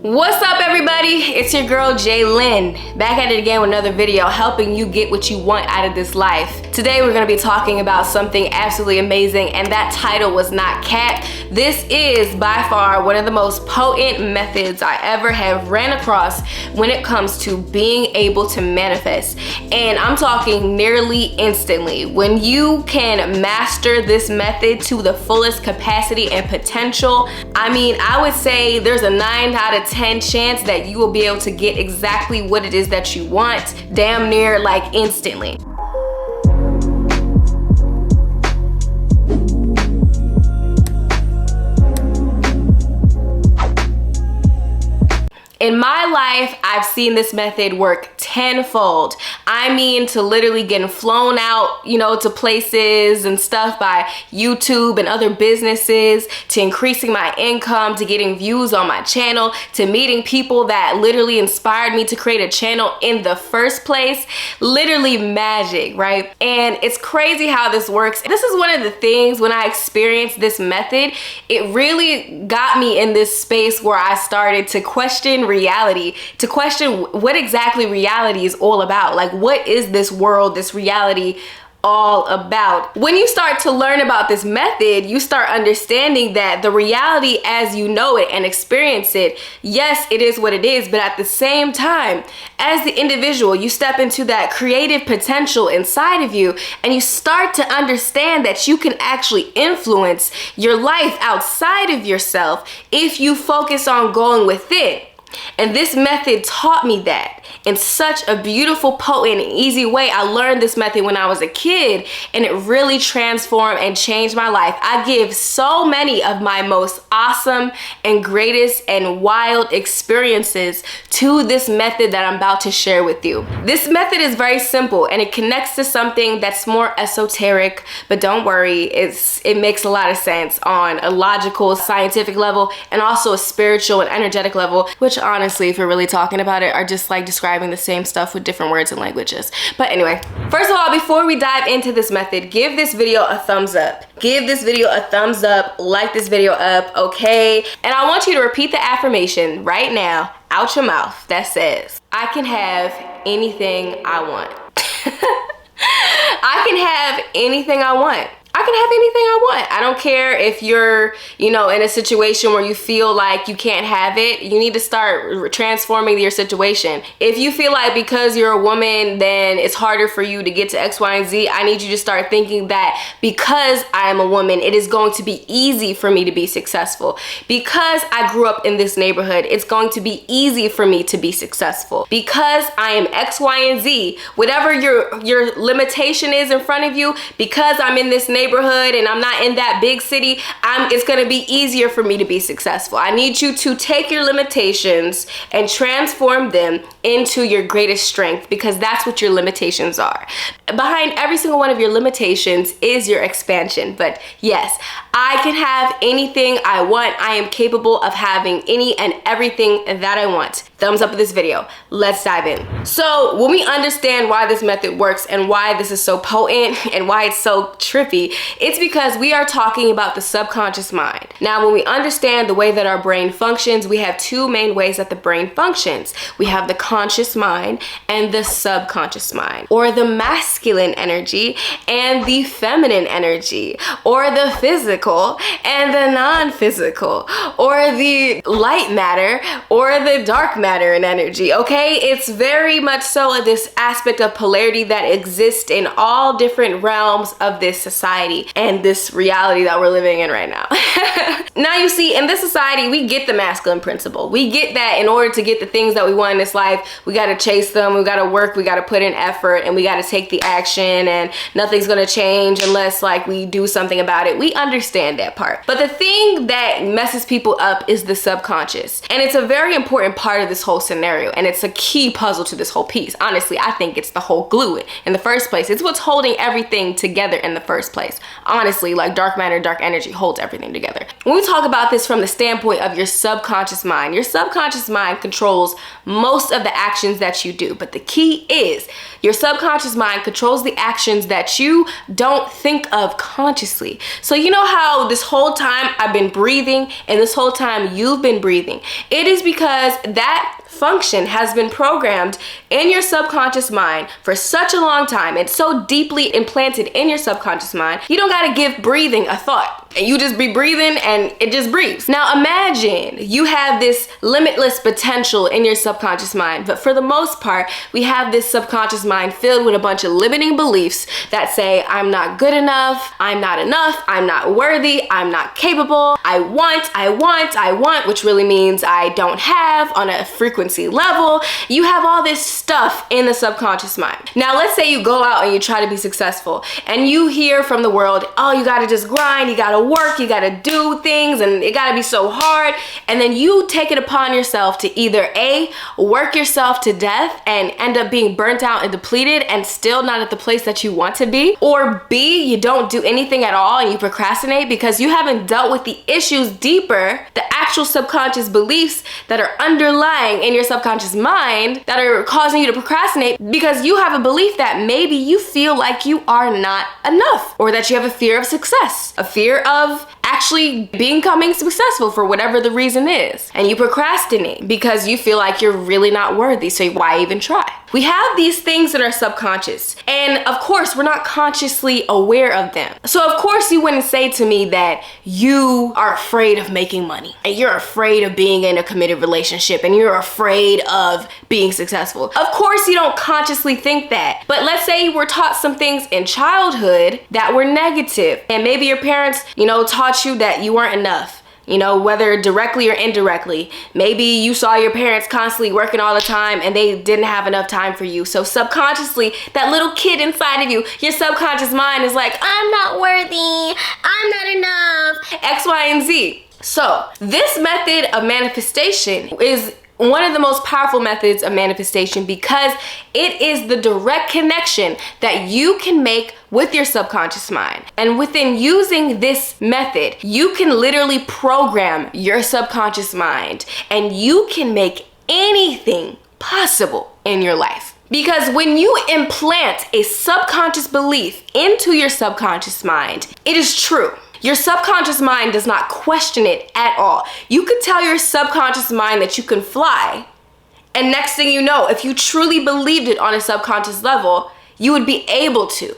What's up, everybody? It's your girl Jaylyn, back at it again with another video helping you get what you want out of this life. Today we're going to be talking about something absolutely amazing, and that title was not capped. This is by far one of the most potent methods I ever have ran across when it comes to being able to manifest, and I'm talking nearly instantly. When you can master this method to the fullest capacity and potential, I would say there's a 9 out of 10 chance that you will be able to get exactly what it is that you want, damn near like instantly. In my life, I've seen this method work tenfold. I mean, to literally getting flown out, to places and stuff by YouTube and other businesses, to increasing my income, to getting views on my channel, to meeting people that literally inspired me to create a channel in the first place. Literally magic, right? And it's crazy how this works. This is one of the things when I experienced this method, it really got me in this space where I started to question reality, to question what exactly reality is all about. Like, what is this world, this reality all about? When you start to learn about this method, you start understanding that the reality as you know it and experience it, yes, it is what it is, but at the same time, as the individual, you step into that creative potential inside of you, and you start to understand that you can actually influence your life outside of yourself if you focus on going within. And this method taught me that in such a beautiful, potent, and easy way. I learned this method when I was a kid, and it really transformed and changed my life. I give so many of my most awesome and greatest and wild experiences to this method that I'm about to share with you. This method is very simple, and it connects to something that's more esoteric, but don't worry, it makes a lot of sense on a logical, scientific level, and also a spiritual and energetic level, which honestly, if you're really talking about it, are just like describing the same stuff with different words and languages. But anyway, first of all, before we dive into this method, give this video a thumbs up. Give this video a thumbs up, like this video up, okay? And I want you to repeat the affirmation right now out your mouth that says, I can have anything I want. I can have anything I want. I can have anything I want. I don't care if you're, in a situation where you feel like you can't have it. You need to start transforming your situation. If you feel like because you're a woman, then it's harder for you to get to X, Y, and Z, I need you to start thinking that because I am a woman, it is going to be easy for me to be successful. Because I grew up in this neighborhood, it's going to be easy for me to be successful. Because I am X, Y, and Z, whatever your limitation is in front of you, because I'm in this neighborhood and I'm not in that big city, it's gonna be easier for me to be successful. I need you to take your limitations and transform them into your greatest strength, because that's what your limitations are. Behind every single one of your limitations is your expansion. But yes, I can have anything I want. I am capable of having any and everything that I want. Thumbs up with this video. Let's dive in. So when we understand why this method works and why this is so potent and why it's so trippy, it's because we are talking about the subconscious mind. Now, when we understand the way that our brain functions, we have two main ways that the brain functions. We have the conscious mind and the subconscious mind, or the masculine energy and the feminine energy, or the physical and the non-physical, or the light matter or the dark matter and energy, okay? It's very much so this aspect of polarity that exists in all different realms of this society and this reality that we're living in right now. Now, you see, in this society, we get the masculine principle. We get that in order to get the things that we want in this life, we gotta chase them, we gotta work, we gotta put in effort, and we gotta take the action, and nothing's gonna change unless we do something about it. We understand that part. But the thing that messes people up is the subconscious. And it's a very important part of this this whole scenario, and it's a key puzzle to this whole piece. Honestly, I think it's the whole glue in the first place. It's what's holding everything together in the first place. Honestly, like dark matter, dark energy holds everything together. When we talk about this from the standpoint of your subconscious mind controls most of the actions that you do, but the key is your subconscious mind controls the actions that you don't think of consciously. So you know how this whole time I've been breathing and this whole time you've been breathing? It is because that function has been programmed in your subconscious mind for such a long time. It's so deeply implanted in your subconscious mind, you don't gotta give breathing a thought. And you just be breathing and it just breathes. Now imagine you have this limitless potential in your subconscious mind, but for the most part, we have this subconscious mind filled with a bunch of limiting beliefs that say, I'm not good enough, I'm not worthy, I'm not capable, I want, which really means I don't have on a frequency level. You have all this stuff in the subconscious mind. Now let's say you go out and you try to be successful and you hear from the world, oh, you gotta just grind, you gotta work, you gotta do things, and it gotta be so hard. And then you take it upon yourself to either A, work yourself to death and end up being burnt out and depleted and still not at the place that you want to be, or B, you don't do anything at all and you procrastinate because you haven't dealt with the issues deeper, the actual subconscious beliefs that are underlying in your subconscious mind that are causing you to procrastinate because you have a belief that maybe you feel like you are not enough, or that you have a fear of success, a fear of actually becoming successful for whatever the reason is. And you procrastinate because you feel like you're really not worthy, so why even try? We have these things that are subconscious, and of course we're not consciously aware of them. So of course you wouldn't say to me that you are afraid of making money and you're afraid of being in a committed relationship and you're afraid of being successful. Of course you don't consciously think that, but let's say you were taught some things in childhood that were negative, and maybe your parents, taught you that you weren't enough. Whether directly or indirectly. Maybe you saw your parents constantly working all the time and they didn't have enough time for you. So subconsciously, that little kid inside of you, your subconscious mind is like, I'm not worthy, I'm not enough, X, Y, and Z. So this method of manifestation is one of the most powerful methods of manifestation because it is the direct connection that you can make with your subconscious mind. And within using this method, you can literally program your subconscious mind and you can make anything possible in your life. Because when you implant a subconscious belief into your subconscious mind, it is true. Your subconscious mind does not question it at all. You could tell your subconscious mind that you can fly, and next thing you know, if you truly believed it on a subconscious level, you would be able to.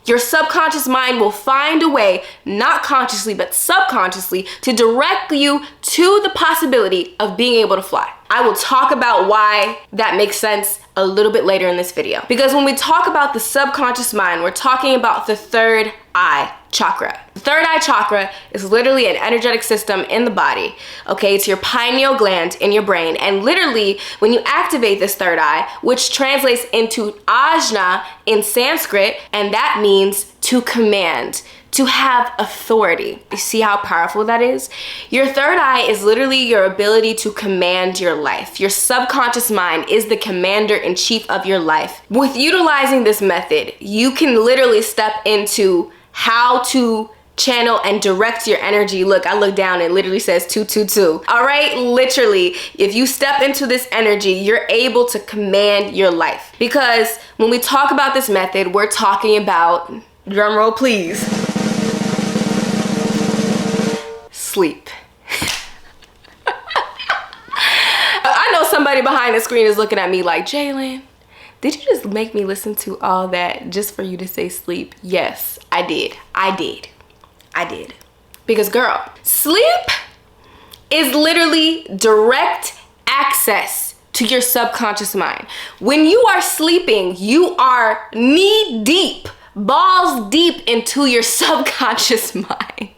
Your subconscious mind will find a way, not consciously but subconsciously, to direct you to the possibility of being able to fly. I will talk about why that makes sense a little bit later in this video. Because when we talk about the subconscious mind, we're talking about the third eye chakra. The third eye chakra is literally an energetic system in the body. Okay, it's your pineal gland in your brain. And literally, when you activate this third eye, which translates into ajna in Sanskrit, and that means to command, to have authority. You see how powerful that is? Your third eye is literally your ability to command your life. Your subconscious mind is the commander in chief of your life. With utilizing this method, you can literally step into how to channel and direct your energy. Look, I look down and it literally says 222. All right, literally, if you step into this energy, you're able to command your life. Because when we talk about this method, we're talking about, drum roll please, sleep. I know somebody behind the screen is looking at me like, Jalen, did you just make me listen to all that just for you to say sleep? Yes, I did. Because girl, sleep is literally direct access to your subconscious mind. When you are sleeping, you are knee deep, balls deep into your subconscious mind.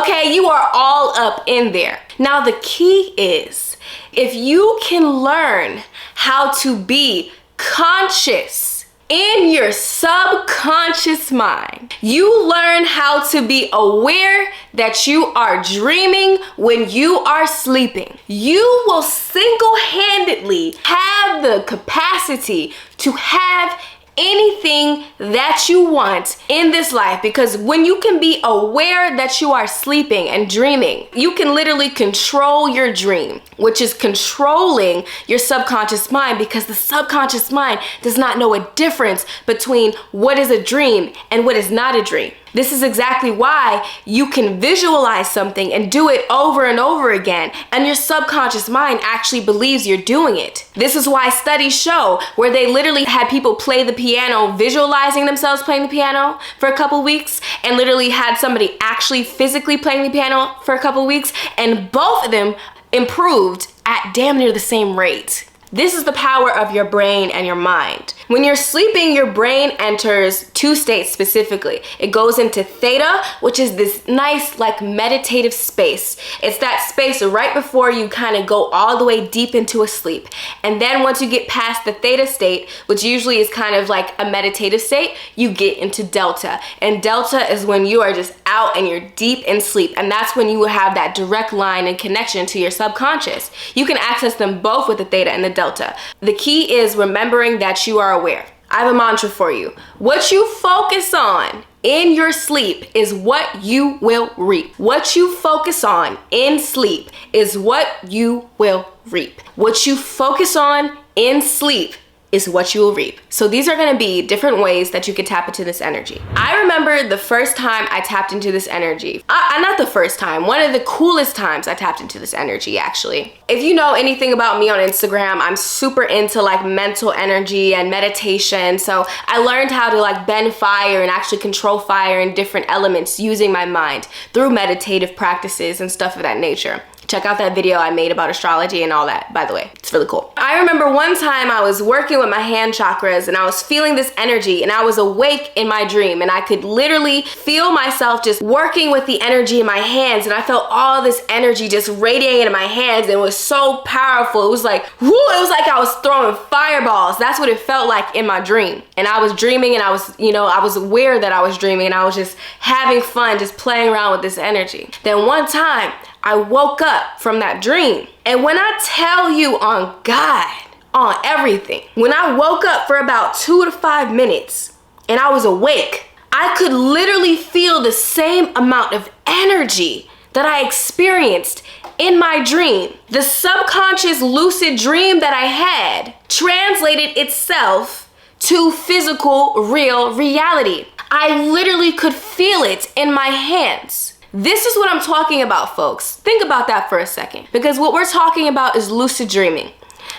Okay, you are all up in there. Now the key is, if you can learn how to be conscious in your subconscious mind. You learn how to be aware that you are dreaming when you are sleeping. You will single-handedly have the capacity to have anything that you want in this life, because when you can be aware that you are sleeping and dreaming, you can literally control your dream, which is controlling your subconscious mind, because the subconscious mind does not know a difference between what is a dream and what is not a dream. This is exactly why you can visualize something and do it over and over again, and your subconscious mind actually believes you're doing it. This is why studies show where they literally had people play the piano, visualizing themselves playing the piano for a couple weeks, and literally had somebody actually physically playing the piano for a couple weeks, and both of them improved at damn near the same rate. This is the power of your brain and your mind. When you're sleeping, your brain enters two states specifically. It goes into theta, which is this nice like meditative space. It's that space right before you kind of go all the way deep into a sleep. And then once you get past the theta state, which usually is kind of like a meditative state, you get into delta. And delta is when you are just out and you're deep in sleep. And that's when you will have that direct line and connection to your subconscious. You can access them both with the theta and the delta. The key is remembering that you are aware. I have a mantra for you. What you focus on in your sleep is what you will reap. What you focus on in sleep is what you will reap. What you focus on in sleep is what you will reap. So these are gonna be different ways that you can tap into this energy. I remember the first time I tapped into this energy. Not the first time, one of the coolest times I tapped into this energy actually. If you know anything about me on Instagram, I'm super into like mental energy and meditation. So I learned how to like bend fire and actually control fire in different elements using my mind through meditative practices and stuff of that nature. Check out that video I made about astrology and all that, by the way. It's really cool. I remember one time I was working with my hand chakras and I was feeling this energy, and I was awake in my dream, and I could literally feel myself just working with the energy in my hands, and I felt all this energy just radiating in my hands, and it was so powerful. It was like, whoo, it was like I was throwing fireballs. That's what it felt like in my dream. And I was dreaming, and I was aware that I was dreaming, and I was just having fun, just playing around with this energy. Then one time, I woke up from that dream. And when I tell you on God, on everything, when I woke up for about 2 to 5 minutes and I was awake, I could literally feel the same amount of energy that I experienced in my dream. The subconscious lucid dream that I had translated itself to physical, real reality. I literally could feel it in my hands. This is what I'm talking about, folks. Think about that for a second, because what we're talking about is lucid dreaming.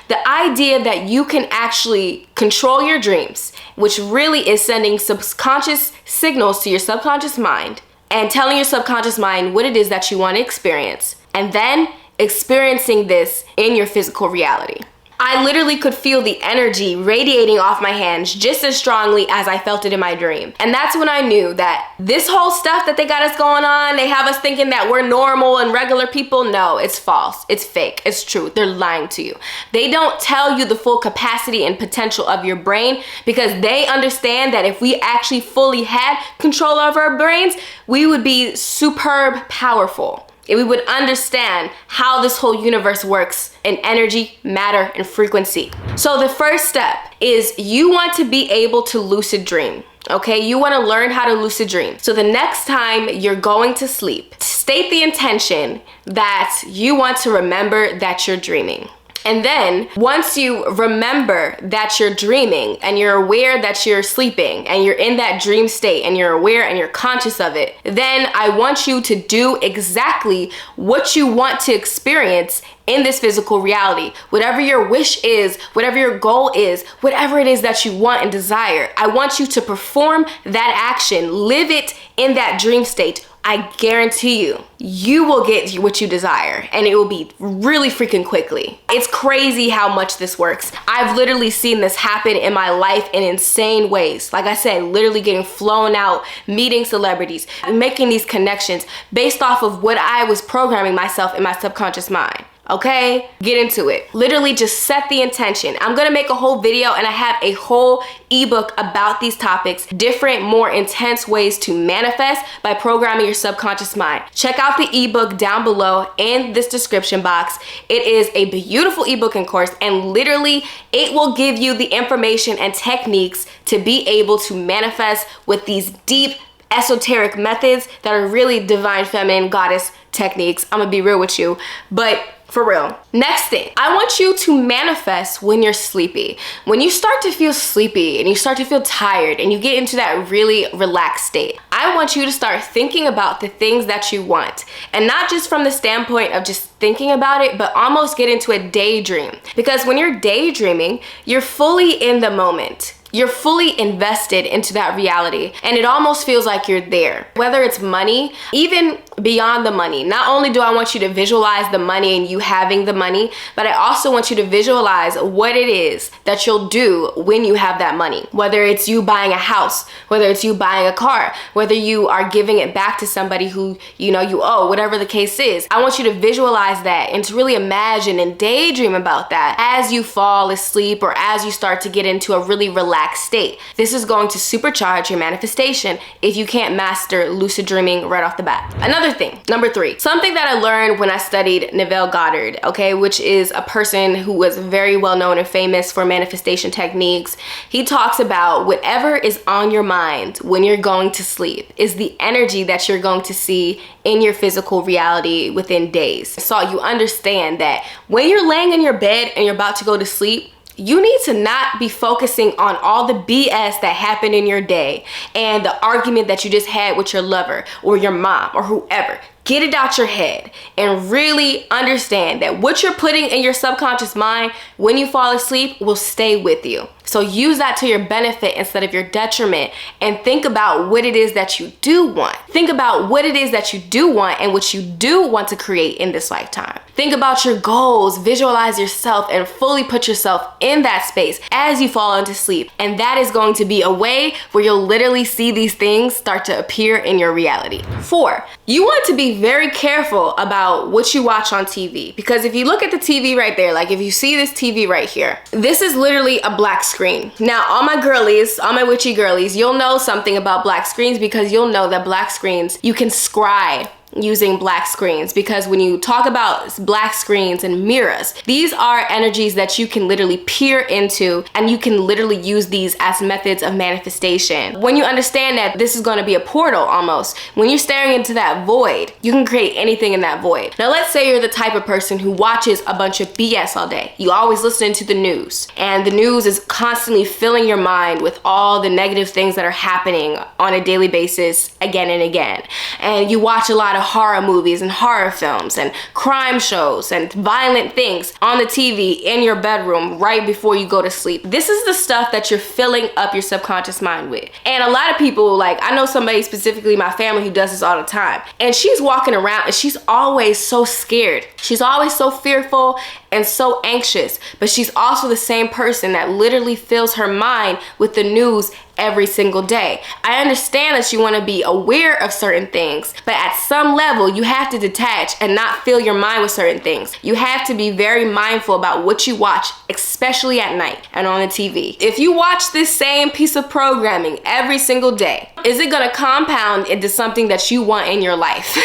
The idea that you can actually control your dreams, which really is sending subconscious signals to your subconscious mind and telling your subconscious mind what it is that you want to experience, and then experiencing this in your physical reality. I literally could feel the energy radiating off my hands just as strongly as I felt it in my dream. And that's when I knew that this whole stuff that they got us going on, they have us thinking that we're normal and regular people. No, it's false. It's fake. It's true. They're lying to you. They don't tell you the full capacity and potential of your brain, because they understand that if we actually fully had control of our brains, we would be superb powerful. And we would understand how this whole universe works in energy, matter, and frequency. So the first step is you want to be able to lucid dream. Okay, you want to learn how to lucid dream. So the next time you're going to sleep, state the intention that you want to remember that you're dreaming. And then once you remember that you're dreaming and you're aware that you're sleeping and you're in that dream state and you're aware and you're conscious of it, then I want you to do exactly what you want to experience in this physical reality. Whatever your wish is, whatever your goal is, whatever it is that you want and desire, I want you to perform that action, live it in that dream state. I guarantee you, you will get what you desire, and it will be really freaking quickly. It's crazy how much this works. I've literally seen this happen in my life in insane ways. Like I said, literally getting flown out, meeting celebrities, making these connections based off of what I was programming myself in my subconscious mind. Okay, get into it. Literally just set the intention. I'm gonna make a whole video and I have a whole ebook about these topics, different, more intense ways to manifest by programming your subconscious mind. Check out the ebook down below in this description box. It is a beautiful ebook and course, and literally it will give you the information and techniques to be able to manifest with these deep esoteric methods that are really divine feminine goddess techniques. I'm gonna be real with you, but for real. Next thing, I want you to manifest when you're sleepy. When you start to feel sleepy and you start to feel tired and you get into that really relaxed state, I want you to start thinking about the things that you want. And not just from the standpoint of just thinking about it, but almost get into a daydream. Because when you're daydreaming, you're fully in the moment. You're fully invested into that reality, and it almost feels like you're there. Whether it's money, even beyond the money. Not only do I want you to visualize the money and you having the money, but I also want you to visualize what it is that you'll do when you have that money. Whether it's you buying a house, whether it's you buying a car, whether you are giving it back to somebody who you owe, whatever the case is. I want you to visualize that and to really imagine and daydream about that as you fall asleep or as you start to get into a really relaxed state. This is going to supercharge your manifestation if you can't master lucid dreaming right off the bat. Another thing, number 3, something that I learned when I studied Neville Goddard, okay, which is a person who was very well known and famous for manifestation techniques. He talks about whatever is on your mind when you're going to sleep is the energy that you're going to see in your physical reality within days. So you understand that when you're laying in your bed and you're about to go to sleep, you need to not be focusing on all the BS that happened in your day and the argument that you just had with your lover or your mom or whoever. Get it out your head and really understand that what you're putting in your subconscious mind when you fall asleep will stay with you. So use that to your benefit instead of your detriment, and think about what it is that you do want. Think about what it is that you do want and what you do want to create in this lifetime. Think about your goals, visualize yourself, and fully put yourself in that space as you fall into sleep. And that is going to be a way where you'll literally see these things start to appear in your reality. 4, you want to be very careful about what you watch on TV, because if you look at the TV right there, like if you see this TV right here, this is literally a black screen. Now, all my girlies, all my witchy girlies, you'll know something about black screens, because you'll know that black screens, you can scry using black screens, because when you talk about black screens and mirrors, these are energies that you can literally peer into, and you can literally use these as methods of manifestation. When you understand that this is going to be a portal almost, when you're staring into that void, you can create anything in that void. Now let's say you're the type of person who watches a bunch of BS all day. You always listen to the news, and the news is constantly filling your mind with all the negative things that are happening on a daily basis again and again. And you watch a lot of horror movies and horror films and crime shows and violent things on the TV in your bedroom right before you go to sleep. This is the stuff that you're filling up your subconscious mind with. And a lot of people, like I know somebody specifically, my family, who does this all the time. And she's walking around and she's always so scared. She's always so fearful and so anxious, but she's also the same person that literally fills her mind with the news every single day. I understand that you want to be aware of certain things, but at some level you have to detach and not fill your mind with certain things. You have to be very mindful about what you watch, especially at night and on the TV. If you watch this same piece of programming every single day, is it going to compound into something that you want in your life?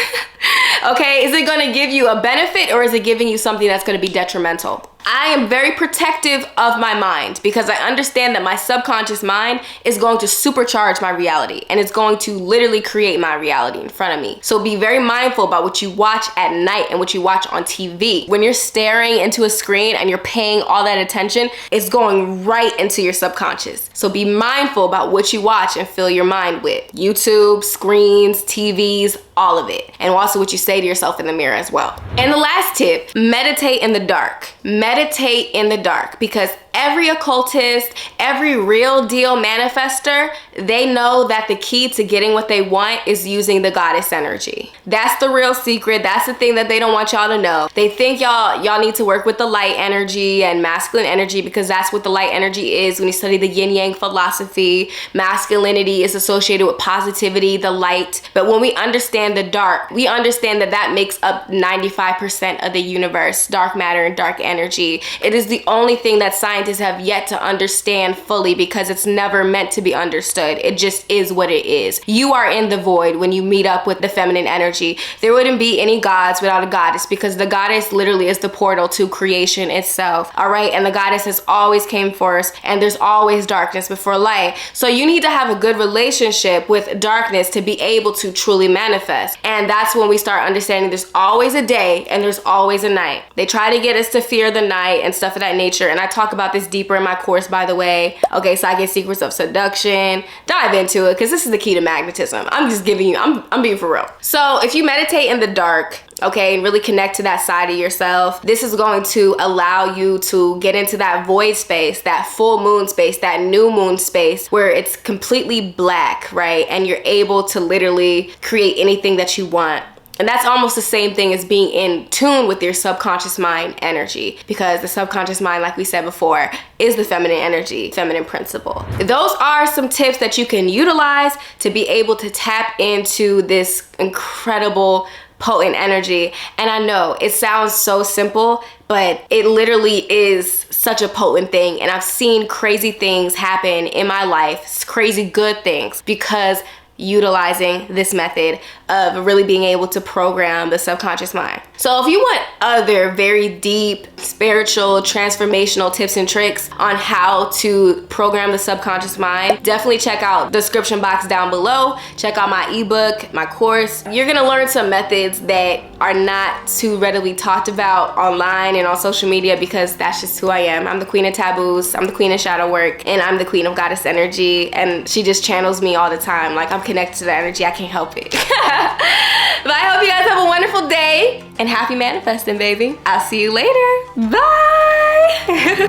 Okay, is it going to give you a benefit, or is it giving you something that's going to be detrimental? I am very protective of my mind, because I understand that my subconscious mind is going to supercharge my reality, and it's going to literally create my reality in front of me. So be very mindful about what you watch at night and what you watch on TV. When you're staring into a screen and you're paying all that attention, it's going right into your subconscious. So be mindful about what you watch and fill your mind with. YouTube, screens, TVs, all of it. And also what you say to yourself in the mirror as well. And the last tip, meditate in the dark. Meditate in the dark, because every occultist, every real deal manifester, they know that the key to getting what they want is using the goddess energy. That's the real secret. That's the thing that they don't want y'all to know. They think y'all need to work with the light energy and masculine energy because that's what the light energy is. When you study the yin yang philosophy, masculinity is associated with positivity, the light. But when we understand the dark, we understand that that makes up 95% of the universe, dark matter and dark energy. It is the only thing that scientists have yet to understand fully because it's never meant to be understood. It just is what it is. You are in the void when you meet up with the feminine energy. There wouldn't be any gods without a goddess because the goddess literally is the portal to creation itself. All right. And the goddess has always came first, and there's always darkness before light. So you need to have a good relationship with darkness to be able to truly manifest. And that's when we start understanding there's always a day and there's always a night. They try to get us to fear the night and stuff of that nature. And I talk about this deeper in my course, by the way. Okay, so I get secrets of seduction. Dive into it because this is the key to magnetism. I'm just giving you, I'm being for real. So if you meditate in the dark, okay, and really connect to that side of yourself, this is going to allow you to get into that void space, that full moon space, that new moon space where it's completely black, right? And you're able to literally create anything that you want. And that's almost the same thing as being in tune with your subconscious mind energy, because the subconscious mind, like we said before, is the feminine energy, feminine principle. Those are some tips that you can utilize to be able to tap into this incredible potent energy. And I know it sounds so simple, but it literally is such a potent thing. And I've seen crazy things happen in my life, crazy good things, because utilizing this method of really being able to program the subconscious mind. So if you want other very deep, spiritual, transformational tips and tricks on how to program the subconscious mind, definitely check out the description box down below. Check out my ebook, my course. You're gonna learn some methods that are not too readily talked about online and on social media because that's just who I am. I'm the queen of taboos, I'm the queen of shadow work, and I'm the queen of goddess energy, and she just channels me all the time. Like, I'm connected to the energy, I can't help it. But I hope you guys have a wonderful day and happy manifesting, baby. I'll see you later. Bye.